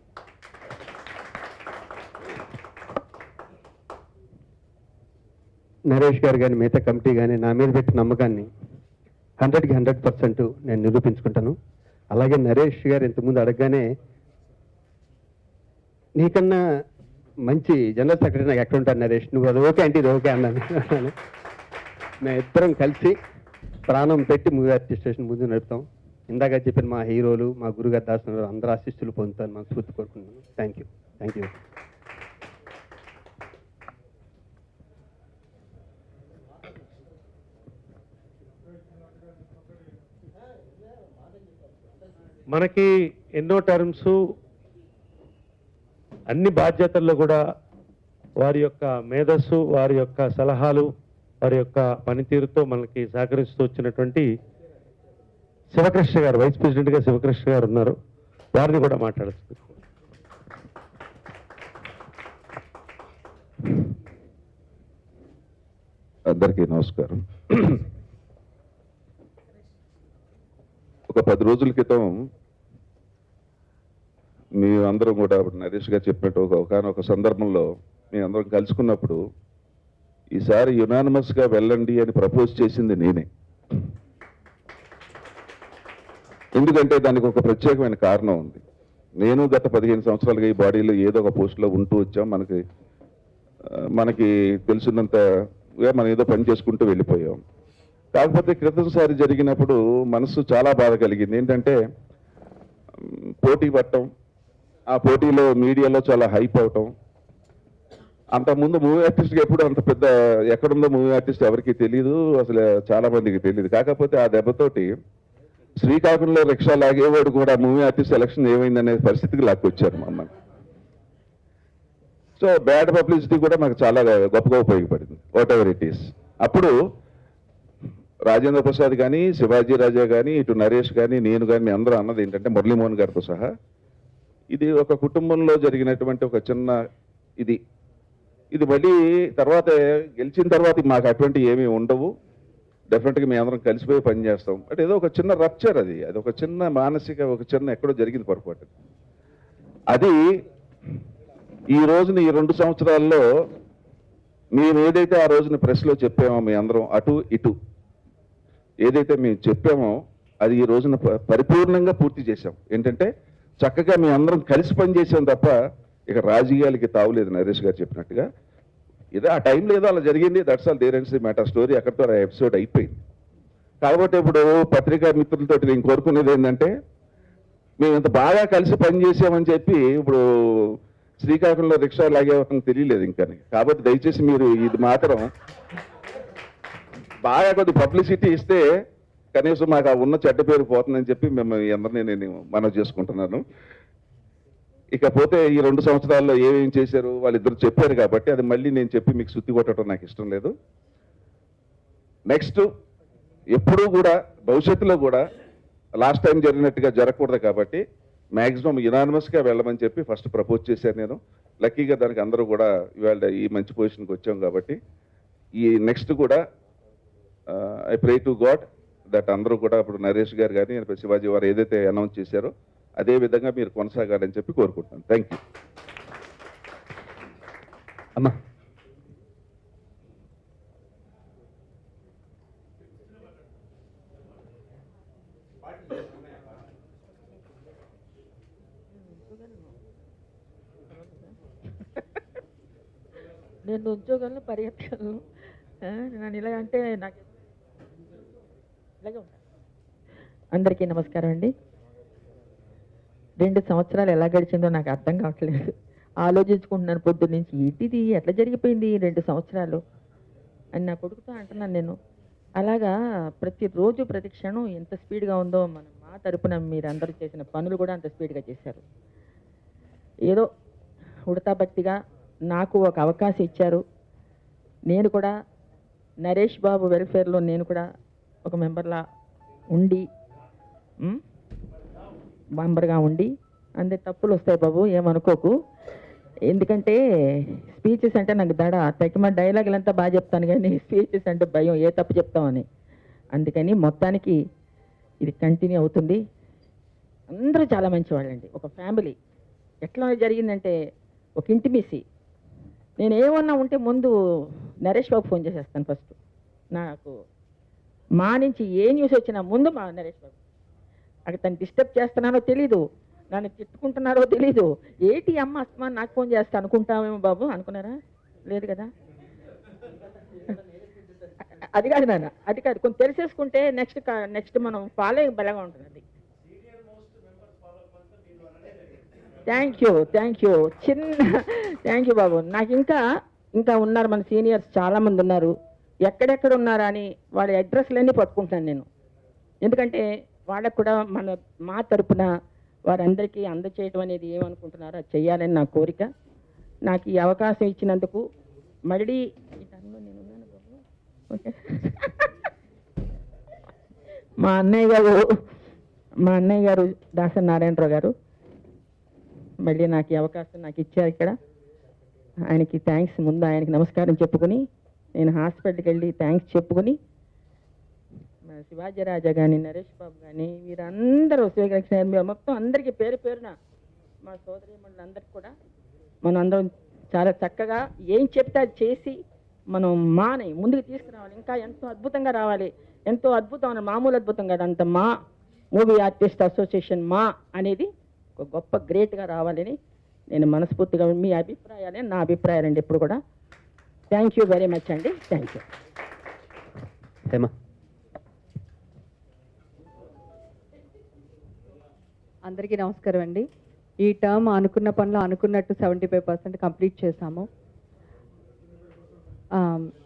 నరేష్ గారు కానీ మిగతా కమిటీ కానీ నా మీద పెట్టిన నమ్మకాన్ని 100కి 100% నేను నిరూపించుకుంటాను. అలాగే నరేష్ గారు ఇంతకుముందు అడగగానే నీకన్నా మంచి జనరల్ సెక్రటరీ నాకు ఎక్కడ ఉంటారు నరేష్, నువ్వు అది ఓకే అంటే ఇది ఓకే అన్నాను. మేము ఇద్దరం కలిసి ప్రాణం పెట్టి మూవీ ఆర్టిస్టేషన్ ముందు నడుపుతాం. ఇందాక చెప్పిన మా హీరోలు, మా గురుగారు దాస్తున్నారు, అందరూ ఆశిస్తులు పొందుతాను మాకు స్ఫూర్తి కోరుకుంటున్నాను. Thank you. మనకి ఎన్నో టర్మ్స్, అన్ని బాధ్యతల్లో కూడా వారి యొక్క మేధస్సు, వారి యొక్క సలహాలు, వారి యొక్క పనితీరుతో మనకి సహకరిస్తూ వచ్చినటువంటి శివకృష్ణ గారు, వైస్ ప్రెసిడెంట్గా శివకృష్ణ గారు ఉన్నారు. వారిని కూడా మాట్లాడుతుంది. అందరికీ నమస్కారం. ఒక 10 రోజుల క్రితం మీ అందరం కూడా నరేష్ గారు చెప్పినట్టు ఒకనొక సందర్భంలో మీ అందరం కలుసుకున్నప్పుడు ఈసారి యునానిమస్గా వెళ్ళండి అని ప్రపోజ్ చేసింది నేనే. ఎందుకంటే దానికి ఒక ప్రత్యేకమైన కారణం ఉంది. నేను గత 15 సంవత్సరాలుగా ఈ బాడీలో ఏదో ఒక పోస్టులో ఉంటూ వచ్చాం. మనకి తెలిసినంతగా మనం ఏదో పని చేసుకుంటూ వెళ్ళిపోయాం. కాకపోతే క్రితంసారి జరిగినప్పుడు మనసు చాలా బాధ కలిగింది. ఏంటంటే పోటీ పట్టడం, ఆ పోటీలో మీడియాలో చాలా హైప్ అవటం. అంతకుముందు మూవీ ఆర్టిస్ట్కి ఎప్పుడు అంత పెద్ద ఎక్కడుందో మూవీ ఆర్టిస్ట్ ఎవరికి తెలియదు, అసలు చాలా మందికి తెలియదు. కాకపోతే ఆ దెబ్బతోటి శ్రీకాకుళంలో రిక్షా లాగేవాడు కూడా మూవీ ఆర్టిస్ట్ సెలక్షన్ ఏమైందనే పరిస్థితికి లాక్కొచ్చారు మమ్మల్ని. సో బ్యాడ్ పబ్లిసిటీ కూడా మాకు చాలా గొప్పగా ఉపయోగపడింది, వాట్ ఎవర్ ఇట్ ఈస్. అప్పుడు రాజేంద్ర ప్రసాద్ కానీ, శివాజీ రాజా కానీ, ఇటు నరేష్ కానీ, నేను కానీ, మీ అందరూ అన్నది ఏంటంటే, మురళీమోహన్ గారితో సహా, ఇది ఒక కుటుంబంలో జరిగినటువంటి ఒక చిన్న ఇది మళ్ళీ తర్వాత గెలిచిన తర్వాత మాకు అటువంటి ఏమీ ఉండవు, డెఫినెట్గా మేము అందరం కలిసిపోయి పనిచేస్తాం. అంటే ఏదో ఒక చిన్న రప్చర్, అది ఒక చిన్న మానసిక, ఒక చిన్న ఎక్కడో జరిగింది పొరపాటు. అది ఈ రోజున ఈ 2 సంవత్సరాల్లో మేము ఏదైతే ఆ రోజున ప్రెస్లో చెప్పామో, మీ అందరం అటు ఇటు ఏదైతే మేము చెప్పామో అది ఈ రోజున పరిపూర్ణంగా పూర్తి చేశాం. ఏంటంటే చక్కగా మీ అందరం కలిసి పనిచేసాం తప్ప ఇక రాజకీయాలకి తావులేదు. నరేష్ గారు చెప్పినట్టుగా ఏదో ఆ టైంలో ఏదో అలా జరిగింది, that's all there and see matter. Story అక్కడితో ఆ ఎపిసోడ్ అయిపోయింది. కాబట్టి ఇప్పుడు పత్రికా మిత్రులతో నేను కోరుకునేది ఏంటంటే, మేము ఇంత బాగా కలిసి పనిచేసామని చెప్పి ఇప్పుడు శ్రీకాకుళంలో రిక్షా లాగేవాళ్ళని తెలియలేదు ఇంకా. కాబట్టి దయచేసి మీరు ఇది మాత్రం బాగా కొద్ది పబ్లిసిటీ ఇస్తే కనీసం మాకు ఆ ఉన్న చెడ్డ పేరు పోతుందని చెప్పి మిమ్మల్ని అందరినీ నేను మనవి చేసుకుంటున్నాను. ఇకపోతే ఈ 2 సంవత్సరాల్లో ఏమేం చేశారు వాళ్ళిద్దరు చెప్పారు కాబట్టి అది మళ్ళీ నేను చెప్పి మీకు సుత్తి కొట్టడం నాకు ఇష్టం లేదు. నెక్స్ట్ ఎప్పుడూ కూడా భవిష్యత్తులో కూడా లాస్ట్ టైం జరిగినట్టుగా జరగకూడదు కాబట్టి మ్యాక్సిమం యునానిమస్గా వెళ్ళమని చెప్పి ఫస్ట్ ప్రపోజ్ చేశాను నేను. లక్కీగా దానికి అందరూ కూడా ఇవాళ ఈ మంచి పొజిషన్కి వచ్చాం కాబట్టి ఈ నెక్స్ట్ కూడా I pray to God that అందరూ కూడా ఇప్పుడు నరేష్ గారు కానీ శివాజీ వారు ఏదైతే అనౌన్స్ చేశారో అదే విధంగా మీరు కొనసాగాలని చెప్పి కోరుకుంటున్నాను. Thank you. అమ్మా నేను ఉద్యోగాలను పరిగెత్తగలను. నన్ను ఇలా అంటే నాకు ఇలాగే ఉంటాను. అందరికీ నమస్కారం అండి. 2 సంవత్సరాలు ఎలా గడిచిందో నాకు అర్థం కావట్లేదు. ఆలోచించుకుంటున్నాను పొద్దున్న నుంచి, ఏంటిది ఎట్లా జరిగిపోయింది 2 సంవత్సరాలు అని నా కొడుకుతో అంటున్నాను నేను. అలాగా ప్రతిరోజు ప్రతి క్షణం ఎంత స్పీడ్గా ఉందో మా తరపున మీరందరూ చేసిన పనులు కూడా అంత స్పీడ్గా చేశారు. ఏదో ఉడతా భక్తిగా నాకు ఒక అవకాశం ఇచ్చారు. నేను కూడా నరేష్ బాబు వెల్ఫేర్లో నేను కూడా ఒక మెంబర్గా ఉండి అంతే తప్పులు వస్తాయి బాబు, ఏమనుకోకు. ఎందుకంటే స్పీచెస్ అంటే నాకు తగిన డైలాగులంతా బాగా చెప్తాను కానీ స్పీచెస్ అంటే భయం, ఏ తప్పు చెప్తామని. అందుకని మొత్తానికి ఇది కంటిన్యూ అవుతుంది. అందరూ చాలా మంచివాళ్ళండి, ఒక ఫ్యామిలీ. ఎట్లా జరిగిందంటే ఒక ఇంటిమేసీ. నేను ఏమన్నా ఉంటే ముందు నరేష్ బాబు ఫోన్ చేసేస్తాను ఫస్ట్. నాకు మా నుంచి ఏ న్యూస్ వచ్చినా ముందు మా నరేష్ బాబు. అక్కడ తను డిస్టర్బ్ చేస్తున్నానో తెలీదు, నన్ను తిట్టుకుంటున్నారో తెలీదు. ఏంటి అమ్మ అస్తమా నాకు ఫోన్ చేస్తా అనుకుంటామేమో బాబు, అనుకున్నారా? లేదు కదా. అది కాదు నాన్న, అది కాదు. కొంచెం తెలిసేసుకుంటే నెక్స్ట్ మనం ఫాలో బలంగా ఉంటుంది. అది థ్యాంక్ యూ థ్యాంక్ యూ బాబు. నాకు ఇంకా ఉన్నారు మన సీనియర్స్ చాలామంది ఉన్నారు. ఎక్కడెక్కడ ఉన్నారా అని వాళ్ళ అడ్రస్లన్నీ పట్టుకుంటాను నేను. ఎందుకంటే వాళ్ళకు కూడా మా తరపున వారందరికీ అందచేయటం అనేది ఏమనుకుంటున్నారో అది చెయ్యాలని నా కోరిక. నాకు ఈ అవకాశం ఇచ్చినందుకు మళ్ళీ ఈ టైంలో నేను ఉన్నాను బాబు. ఓకే. మా అన్నయ్య గారు దాసరి నారాయణరావు గారు మళ్ళీ నాకు ఈ అవకాశం నాకు ఇచ్చారు ఇక్కడ. ఆయనకి థ్యాంక్స్. ముందు ఆయనకి నమస్కారం చెప్పుకుని నేను హాస్పిటల్కి వెళ్ళి థ్యాంక్స్ చెప్పుకుని శివాజీ రాజా కానీ నరేష్ బాబు కానీ వీరందరూ శివకృష్ణ మొత్తం అందరికీ పేరు పేరున మా సోదరీమణులందరికీ కూడా మనం అందరం చాలా చక్కగా ఏం చెప్తే అది చేసి మనం మాని ముందుకు తీసుకురావాలి. ఇంకా ఎంతో అద్భుతంగా రావాలి. ఎంతో అద్భుతం, మామూలు అద్భుతం కాదు. అంత మా మూవీ ఆర్టిస్ట్ అసోసియేషన్ మా అనేది ఒక గొప్ప గ్రేట్గా రావాలని నేను మనస్ఫూర్తిగా మీ అభిప్రాయాలే నా అభిప్రాయాలండి ఎప్పుడు కూడా. థ్యాంక్ యూ వెరీ మచ్ అండి. Thank you. అందరికీ నమస్కారం అండి. ఈ టర్మ్ అనుకున్న పనులు అనుకున్నట్టు 75% కంప్లీట్ చేశాము.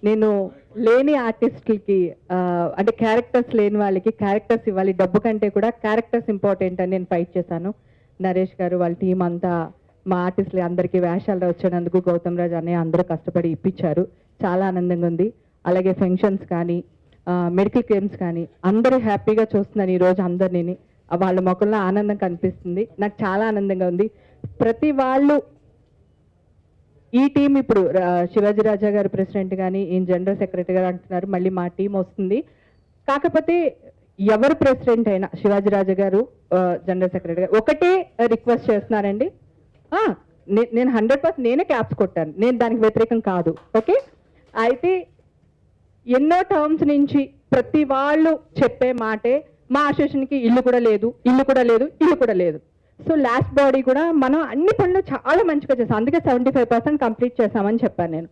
నేను లేని ఆర్టిస్టులకి అంటే క్యారెక్టర్స్ లేని వాళ్ళకి క్యారెక్టర్స్ ఇవ్వాలి, డబ్బు కంటే కూడా క్యారెక్టర్స్ ఇంపార్టెంట్ అని నేను ఫైట్ చేశాను. నరేష్ గారు వాళ్ళ టీం అంతా మా ఆర్టిస్టులు అందరికీ వేషాలు వచ్చినందుకు గౌతమ్ రాజ్ అన్నయ్య అందరూ కష్టపడి ఇప్పించారు. చాలా ఆనందంగా ఉంది. అలాగే ఫంక్షన్స్ కానీ మెడికల్ క్లెయిమ్స్ కానీ అందరూ హ్యాపీగా చూస్తున్నాను ఈరోజు అందరినీ. వాళ్ళ మొక్కల్లో ఆనందం కనిపిస్తుంది. నాకు చాలా ఆనందంగా ఉంది. ప్రతి వాళ్ళు ఈ టీం ఇప్పుడు శివాజీ రాజా గారు ప్రెసిడెంట్ కానీ ఈయన జనరల్ సెక్రటరీ గారు అంటున్నారు, మళ్ళీ మా టీం వస్తుంది. కాకపోతే ఎవరు ప్రెసిడెంట్ అయినా శివాజీ రాజా గారు జనరల్ సెక్రటరీ గారు ఒకటే రిక్వెస్ట్ చేస్తున్నారండి. నేను 100% నేనే క్లాప్స్ కొట్టాను, నేను దానికి వ్యతిరేకం కాదు. ఓకే, అయితే ఎన్నో టర్మ్స్ నుంచి ప్రతి వాళ్ళు చెప్పే మాటే మా అసోసియేషన్కి ఇల్లు కూడా లేదు, ఇల్లు కూడా లేదు, ఇల్లు కూడా లేదు. సో లాస్ట్ బాడీ కూడా మనం అన్ని పనులు చాలా మంచిగా చేసాం, అందుకే 75% కంప్లీట్ చేసామని చెప్పాను నేను.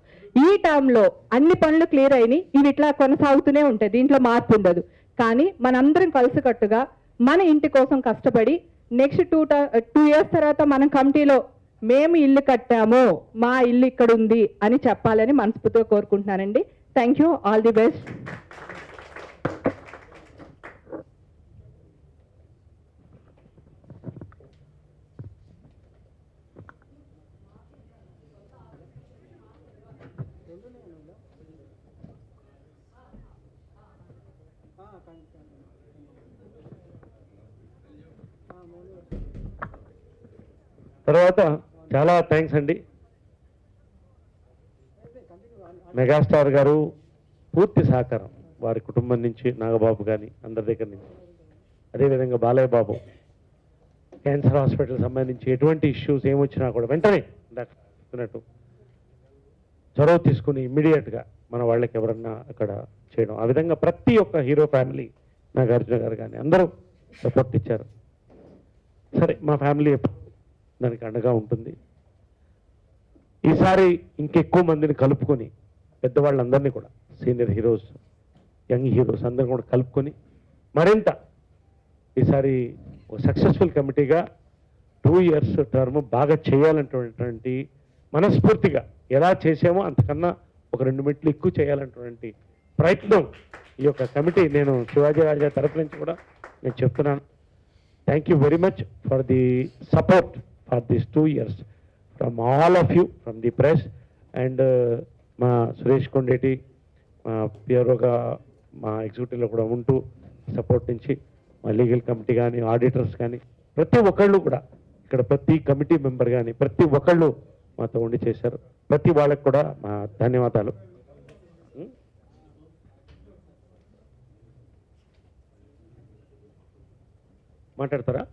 ఈ టర్మ్లో అన్ని పనులు క్లియర్ అయినాయి. ఇవి ఇట్లా కొనసాగుతూనే ఉంటాయి, దీంట్లో మార్పు ఉండదు. కానీ మనందరం కలిసికట్టుగా మన ఇంటి కోసం కష్టపడి నెక్స్ట్ 2 years తర్వాత మనం కమిటీలో మేము ఇల్లు కట్టాము, మా ఇల్లు ఇక్కడ ఉంది అని చెప్పాలని మనస్ఫూర్తిగా కోరుకుంటున్నానండి. Thank you, all the best. తర్వాత చాలా థ్యాంక్స్ అండి. మెగాస్టార్ గారు పూర్తి సహకారం వారి కుటుంబం నుంచి, నాగబాబు కానీ అందరి దగ్గర నుంచి, అదేవిధంగా బాలయ్య బాబు క్యాన్సర్ హాస్పిటల్ సంబంధించి ఎటువంటి ఇష్యూస్ ఏమొచ్చినా కూడా వెంటనే చెప్తున్నట్టు చొరవ తీసుకుని ఇమ్మీడియట్గా మన వాళ్ళకి ఎవరన్నా అక్కడ చేయడం. ఆ విధంగా ప్రతి ఒక్క హీరో ఫ్యామిలీ, నాగార్జున గారు కానీ అందరూ సపోర్ట్ ఇచ్చారు. సరే, మా ఫ్యామిలీ దానికి అండగా ఉంటుంది. ఈసారి ఇంకెక్కువ మందిని కలుపుకొని పెద్దవాళ్ళందరినీ కూడా, సీనియర్ హీరోస్, యంగ్ హీరోస్ అందరిని కూడా కలుపుకొని మరింత ఈసారి ఒక సక్సెస్ఫుల్ కమిటీగా 2 years టర్మ్ బాగా చేయాలన్నటువంటి మనస్ఫూర్తిగా ఎలా చేసామో అంతకన్నా ఒక 2 మెట్లు ఎక్కువ చేయాలన్నటువంటి ప్రయత్నం ఈ యొక్క కమిటీ, నేను శివాజీ రాజా తరపు నుంచి కూడా నేను చెప్తున్నాను. Thank you very much for the support for this 2 years from all of you, from the press and మా సురేష్ కొండేటి, మా పిఆర్ఓగా మా ఎగ్జిక్యూటివ్లో కూడా ఉంటూ సపోర్ట్ నుంచి మా లీగల్ కమిటీ కానీ, ఆడిటర్స్ కానీ, ప్రతి ఒక్కళ్ళు కూడా ఇక్కడ ప్రతి కమిటీ మెంబర్ కానీ ప్రతి ఒక్కళ్ళు మాతో ఉండి చేశారు. ప్రతి వాళ్ళకి కూడా మా ధన్యవాదాలు. మాట్లాడతారా?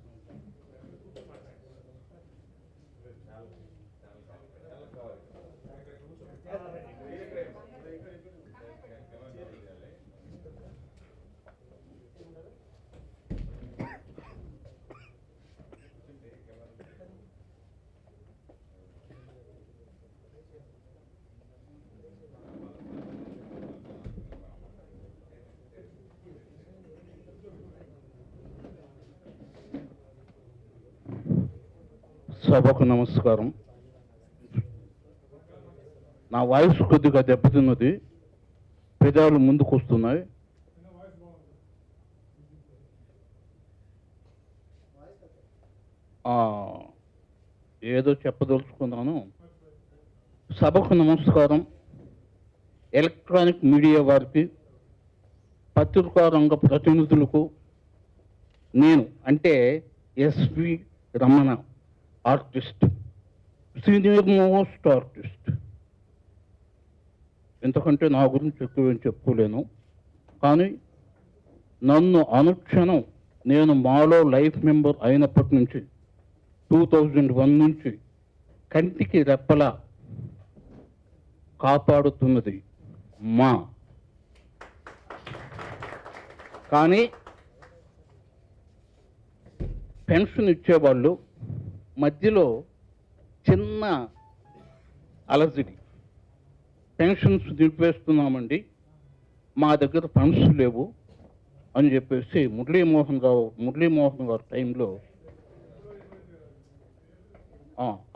సభకు నమస్కారం. నా వాయిస్ కొద్దిగా దెబ్బతిన్నది, పెదాలు ముందుకు వస్తున్నాయి. ఏదో చెప్పదలుచుకున్నాను. సభకు నమస్కారం. ఎలక్ట్రానిక్ మీడియా వారికి, పత్రికా రంగ ప్రతినిధులకు, నేను అంటే S V Ramana, artist, senior most artist. ఎందుకంటే నా గురించి ఎక్కువేం చెప్పుకోలేను. కానీ నన్ను అనుక్షణం, నేను మాలో లైఫ్ మెంబర్ అయినప్పటి నుంచి 2001 నుంచి కంటికి రెప్పలా కాపాడుతున్నది మా. కానీ పెన్షన్ ఇచ్చేవాళ్ళు మధ్యలో చిన్న అలజడి, పెన్షన్స్ నిలిపేస్తున్నామండి, మా దగ్గర ఫండ్స్ లేవు అని చెప్పేసి మురళీమోహన్ గారు టైంలో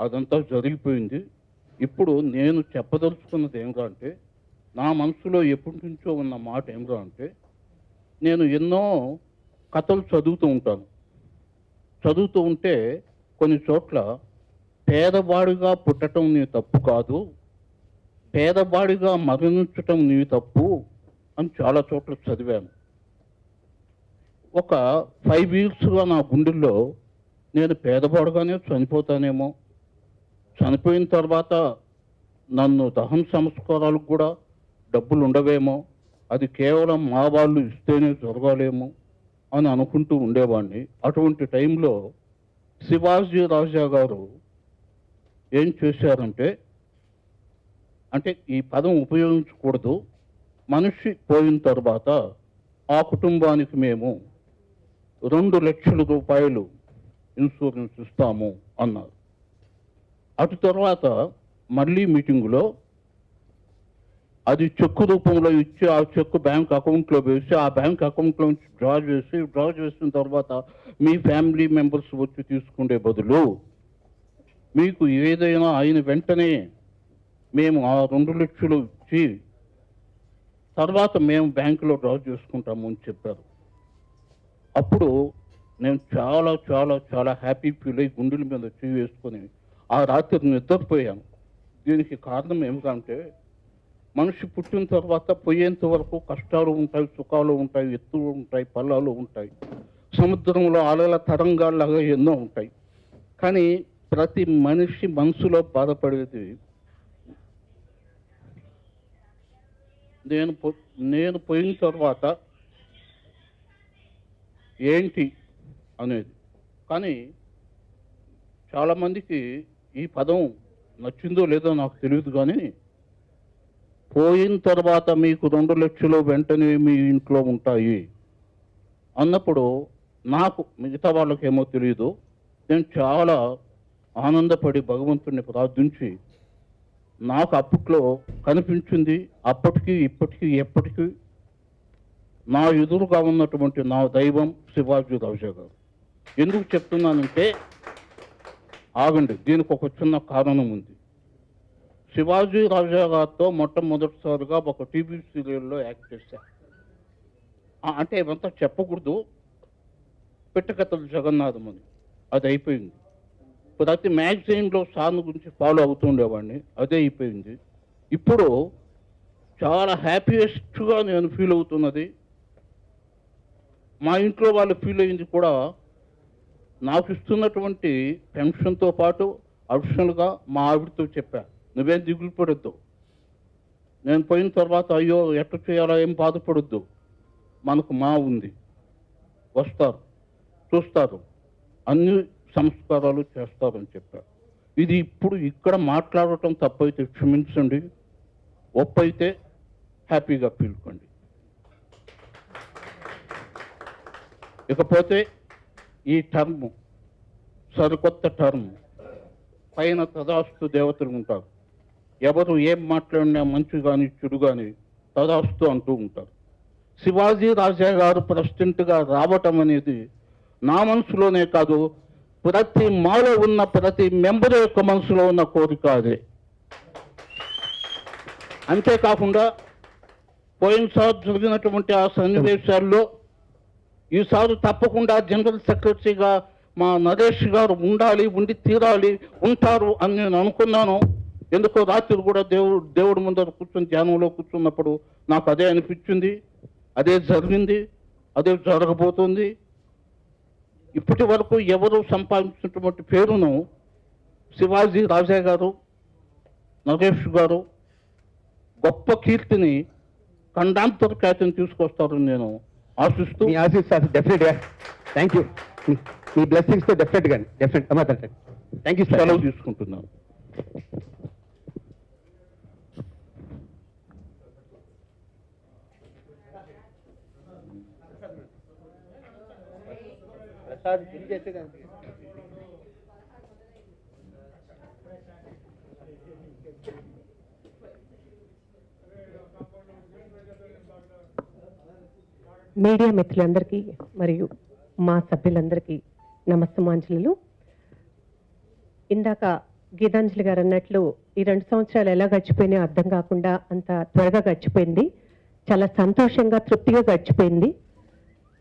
అదంతా జరిగిపోయింది. ఇప్పుడు నేను చెప్పదలుచుకున్నది ఏమిటా అంటే, నా మనసులో ఎప్పటి నుంచో ఉన్న మాట ఏమిటా అంటే, నేను ఎన్నో కథలు చదువుతూ ఉంటాను. చదువుతూ ఉంటే కొన్ని చోట్ల పేదవాడిగా పుట్టడం నీ తప్పు కాదు, పేదవాడిగా మరణించటం నీ తప్పు అని చాలా చోట్ల చదివాను. ఒక 5 ఇయర్స్గా నా గుండెల్లో నేను పేదవాడుగానే చనిపోతానేమో, చనిపోయిన తర్వాత నన్ను దహన సంస్కారాలకు కూడా డబ్బులు ఉండవేమో, అది కేవలం మా వాళ్ళు ఇస్తేనే జరగాలేమో అని అనుకుంటూ ఉండేవాడిని. అటువంటి టైంలో శివాజీ రాజా గారు ఏం చేశారంటే, అంటే ఈ పదం ఉపయోగించకూడదు, మనిషి పోయిన తర్వాత ఆ కుటుంబానికి మేము 2 లక్షల రూపాయలు ఇన్సూరెన్స్ ఇస్తాము అన్నారు. అటు తర్వాత మళ్ళీ మీటింగులో అది చెక్కు రూపంలో ఇచ్చి ఆ చెక్కు బ్యాంక్ అకౌంట్లో వేసి ఆ బ్యాంక్ అకౌంట్లో నుంచి డ్రా చేసిన తర్వాత మీ ఫ్యామిలీ మెంబర్స్ వచ్చి తీసుకునే బదులు మీకు ఏదైనా అయిన వెంటనే మేము ఆ 2 లక్షలు ఇచ్చి తర్వాత మేము బ్యాంకులో డ్రా చేసుకుంటాము అని చెప్పారు. అప్పుడు నేను చాలా చాలా చాలా హ్యాపీ ఫీల్ అయ్యి గుండెల మీద చేయి వేసుకొని ఆ రాత్రి నిద్రపోయాను. దీనికి కారణం ఏమిటంటే, మనిషి పుట్టిన తర్వాత పోయేంత వరకు కష్టాలు ఉంటాయి, సుఖాలు ఉంటాయి, ఎత్తులు ఉంటాయి, పల్లాలు ఉంటాయి, సముద్రంలో అలల తరంగాల్లాగా ఎన్నో ఉంటాయి. కానీ ప్రతి మనిషి మనసులో బాధపడేది నేను పోయిన తర్వాత ఏంటి అనేది. కానీ చాలామందికి ఈ పదం నచ్చిందో లేదో నాకు తెలియదు, కానీ పోయిన తర్వాత మీకు 2 లక్షలు వెంటనే మీ ఇంట్లో ఉంటాయి అన్నప్పుడు నాకు, మిగతా వాళ్ళకేమో తెలియదు, నేను చాలా ఆనందపడి భగవంతుడిని ప్రార్థించి, నాకు అప్పట్లో కనిపించింది అప్పటికి ఇప్పటికీ ఎప్పటికీ నా ఎదురుగా ఉన్నటువంటి నా దైవం శివాజీ రాజా గారు. ఎందుకు చెప్తున్నానంటే, ఆగండి, దీనికి ఒక చిన్న కారణం ఉంది. శివాజీ రాజా గారితో మొట్టమొదటిసారిగా ఒక టీవీ సీరియల్లో యాక్ట్ చేశాను. అంటే ఇవంతా చెప్పకూడదు, పిట్టకథలు జగన్నాథం అని, అది అయిపోయింది. ప్రతి మ్యాగజైన్లో సార్ని గురించి ఫాలో అవుతుండేవాడిని, అదే అయిపోయింది. ఇప్పుడు చాలా హ్యాపీయెస్ట్గా నేను ఫీల్ అవుతున్నది, మా ఇంట్లో వాళ్ళు ఫీల్ అయింది కూడా, నాకు ఇస్తున్నటువంటి పెన్షన్తో పాటు అడిషనల్గా మా ఆవిడతో చెప్పా, నువ్వేం దిగులు పడొద్దు, నేను పోయిన తర్వాత అయ్యో ఎట్లా చేయాలో ఏం బాధపడొద్దు, మనకు మా ఉంది, వస్తారు, చూస్తారు, అన్ని సంస్కారాలు చేస్తారని చెప్పారు. ఇది ఇప్పుడు ఇక్కడ మాట్లాడటం తప్పైతే క్షమించండి, ఒప్పైతే హ్యాపీగా ఫీల్ కండి. ఇకపోతే ఈ టర్మ్ సరికొత్త టర్మ్, పైన తదాస్తు దేవతలు ఉంటారు, ఎవరు ఏం మాట్లాడినా మంచి కానీ చెడు కానీ తదాస్తు అంటూ ఉంటారు. శివాజీ రాజా గారు ప్రెసిడెంట్గా రావటం అనేది నా మనసులోనే కాదు, ప్రతి మాలో ఉన్న ప్రతి మెంబర్ యొక్క మనసులో ఉన్న కోరిక అదే. అంతేకాకుండా పోయినసారి జరిగినటువంటి ఆ సన్నివేశాల్లో ఈసారి తప్పకుండా జనరల్ సెక్రటరీగా మా నరేష్ గారు ఉండాలి, ఉండి తీరాలి, ఉంటారు అని నేను అనుకున్నాను. ఎందుకో రాత్రి కూడా దేవుడి ముందర కూర్చొని ధ్యానంలో కూర్చున్నప్పుడు నాకు అదే అనిపించింది, అదే జరిగింది, అదే జరగబోతుంది. ఇప్పటి వరకు ఎవరు సంపాదించినటువంటి పేరును శివాజీ రాజా గారు, నరేష్ గారు గొప్ప కీర్తిని, ఖండాంతర ఖ్యాతిని తీసుకొస్తారని నేను ఆశిస్తూ, మీ ఆశిస్తాను డెఫినెట్గా. Thank you. మీ బ్లెస్సింగ్స్తో డెఫినెట్గా థ్యాంక్ యూ. సెలవు తీసుకుంటున్నాను. మీడియా మిత్రులందరికీ మరియు మా సభ్యులందరికీ నమస్తమాంజలు. ఇందాక గీతాంజలి గారు అన్నట్లు ఈ 2 సంవత్సరాలు ఎలా గడిచిపోయినాయో అర్థం కాకుండా అంత త్వరగా గడిచిపోయింది. చాలా సంతోషంగా, తృప్తిగా గడిచిపోయింది.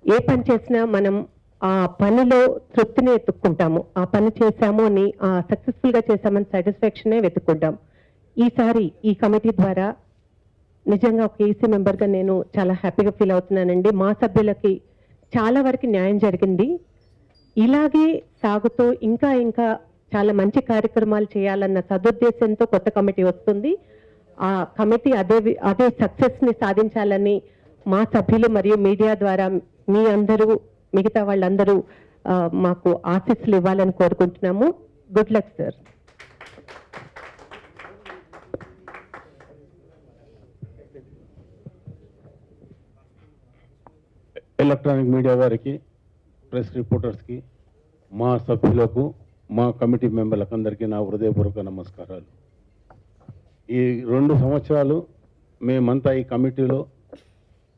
ఏ పని చేసినా మనం ఆ పనిలో తృప్తిని వెతుక్కుంటాము. ఆ పని చేశాము అని సక్సెస్ఫుల్గా చేశామని సాటిస్ఫాక్షనే వెతుక్కుంటాం. ఈసారి ఈ కమిటీ ద్వారా నిజంగా ఒక ఏసీ మెంబర్గా నేను చాలా హ్యాపీగా ఫీల్ అవుతున్నానండి. మా సభ్యులకి చాలా వరకు న్యాయం జరిగింది. ఇలాగే సాగుతూ ఇంకా ఇంకా చాలా మంచి కార్యక్రమాలు చేయాలన్న సదుద్దేశంతో కొత్త కమిటీ వస్తుంది. ఆ కమిటీ అదే సక్సెస్ని సాధించాలని మా సభ్యులు మరియు మీడియా ద్వారా మీ అందరూ మిగతా వాళ్ళందరూ మాకు ఆశీస్సులు ఇవ్వాలని కోరుకుంటున్నాము. Good luck sir. Electronic media వారికి, ప్రెస్ రిపోర్టర్స్కి, మా సభ్యులకు, మా కమిటీ మెంబర్లకు అందరికీ నా హృదయపూర్వక నమస్కారాలు. ఈ 2 సంవత్సరాలు మేమంతా ఈ కమిటీలో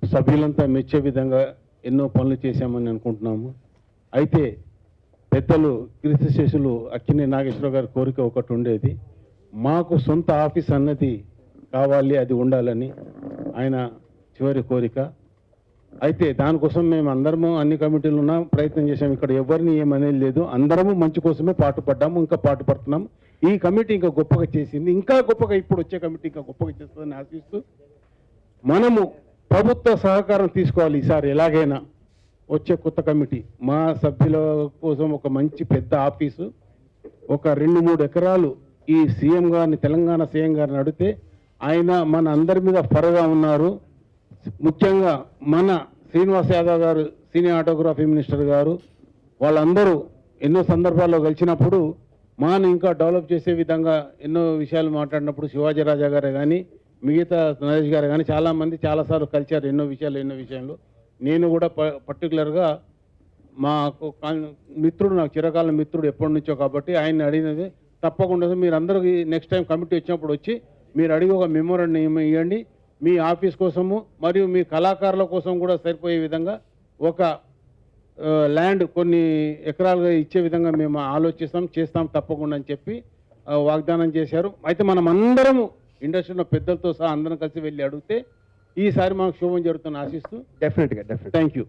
సభ్యులంతా మెచ్చే విధంగా ఎన్నో పనులు చేశామని అనుకుంటున్నాము. అయితే పెద్దలు కీర్తిశేషులు అక్కినే నాగేశ్వరరావు గారి కోరిక ఒకటి ఉండేది, మాకు సొంత ఆఫీస్ అన్నది కావాలి, అది ఉండాలని ఆయన చివరి కోరిక. అయితే దానికోసం మేము అందరము అన్ని కమిటీలు ఉన్నా ప్రయత్నం చేసాము. ఇక్కడ ఎవరిని ఏమనేది లేదు, అందరము మంచి కోసమే పాటుపడ్డాము, ఇంకా పాటుపడుతున్నాము. ఈ కమిటీ ఇంకా గొప్పగా చేసింది, ఇంకా గొప్పగా ఇప్పుడు వచ్చే కమిటీ ఇంకా గొప్పగా చేస్తుందని ఆశిస్తూ మనము ప్రభుత్వ సహకారం తీసుకోవాలి. ఈసారి ఎలాగైనా వచ్చే కొత్త కమిటీ మా సభ్యుల కోసం ఒక మంచి పెద్ద ఆఫీసు, ఒక 2-3 ఎకరాలు ఈ సీఎం గారిని, తెలంగాణ సీఎం గారిని అడిగితే ఆయన మన అందరి మీద ఫరగా ఉన్నారు. ముఖ్యంగా మన శ్రీనివాస్ యాదవ్ గారు, సీనియర్ ఆటోగ్రఫీ మినిస్టర్ గారు, వాళ్ళందరూ ఎన్నో సందర్భాల్లో కలిసినప్పుడు మాను ఇంకా డెవలప్ చేసే విధంగా ఎన్నో విషయాలు మాట్లాడినప్పుడు శివాజీ రాజా గారే కానీ, మిగతా నరేష్ గారు కానీ చాలామంది చాలాసార్లు కలిశారు ఎన్నో విషయాల్లో. నేను కూడా పర్టికులర్గా మాకు మిత్రుడు, నాకు చిరకాల మిత్రుడు ఎప్పటి నుంచో, కాబట్టి ఆయన్ని అడిగినది తప్పకుండా మీరు అందరూ నెక్స్ట్ టైం కమిటీ వచ్చినప్పుడు వచ్చి మీరు అడిగి ఒక మెమోరాండం ఇవ్వండి, మీ ఆఫీస్ కోసము మరియు మీ కళాకారుల కోసం కూడా సరిపోయే విధంగా ఒక ల్యాండ్ కొన్ని ఎకరాలుగా ఇచ్చే విధంగా మేము చేస్తాం తప్పకుండా అని చెప్పి వాగ్దానం చేశారు. అయితే మనం అందరము ఇండస్ట్రీలో పెద్దలతో సహా అందరం కలిసి వెళ్ళి అడిగితే ఈసారి మనకు శుభం జరుగుతుందని ఆశిస్తూ డెఫినెట్గా థ్యాంక్ యూ.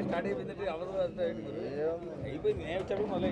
స్టార్ట్ అయిపోయిందంటే అవదు అయిపోయింది. నేను వచ్చాడు మళ్ళీ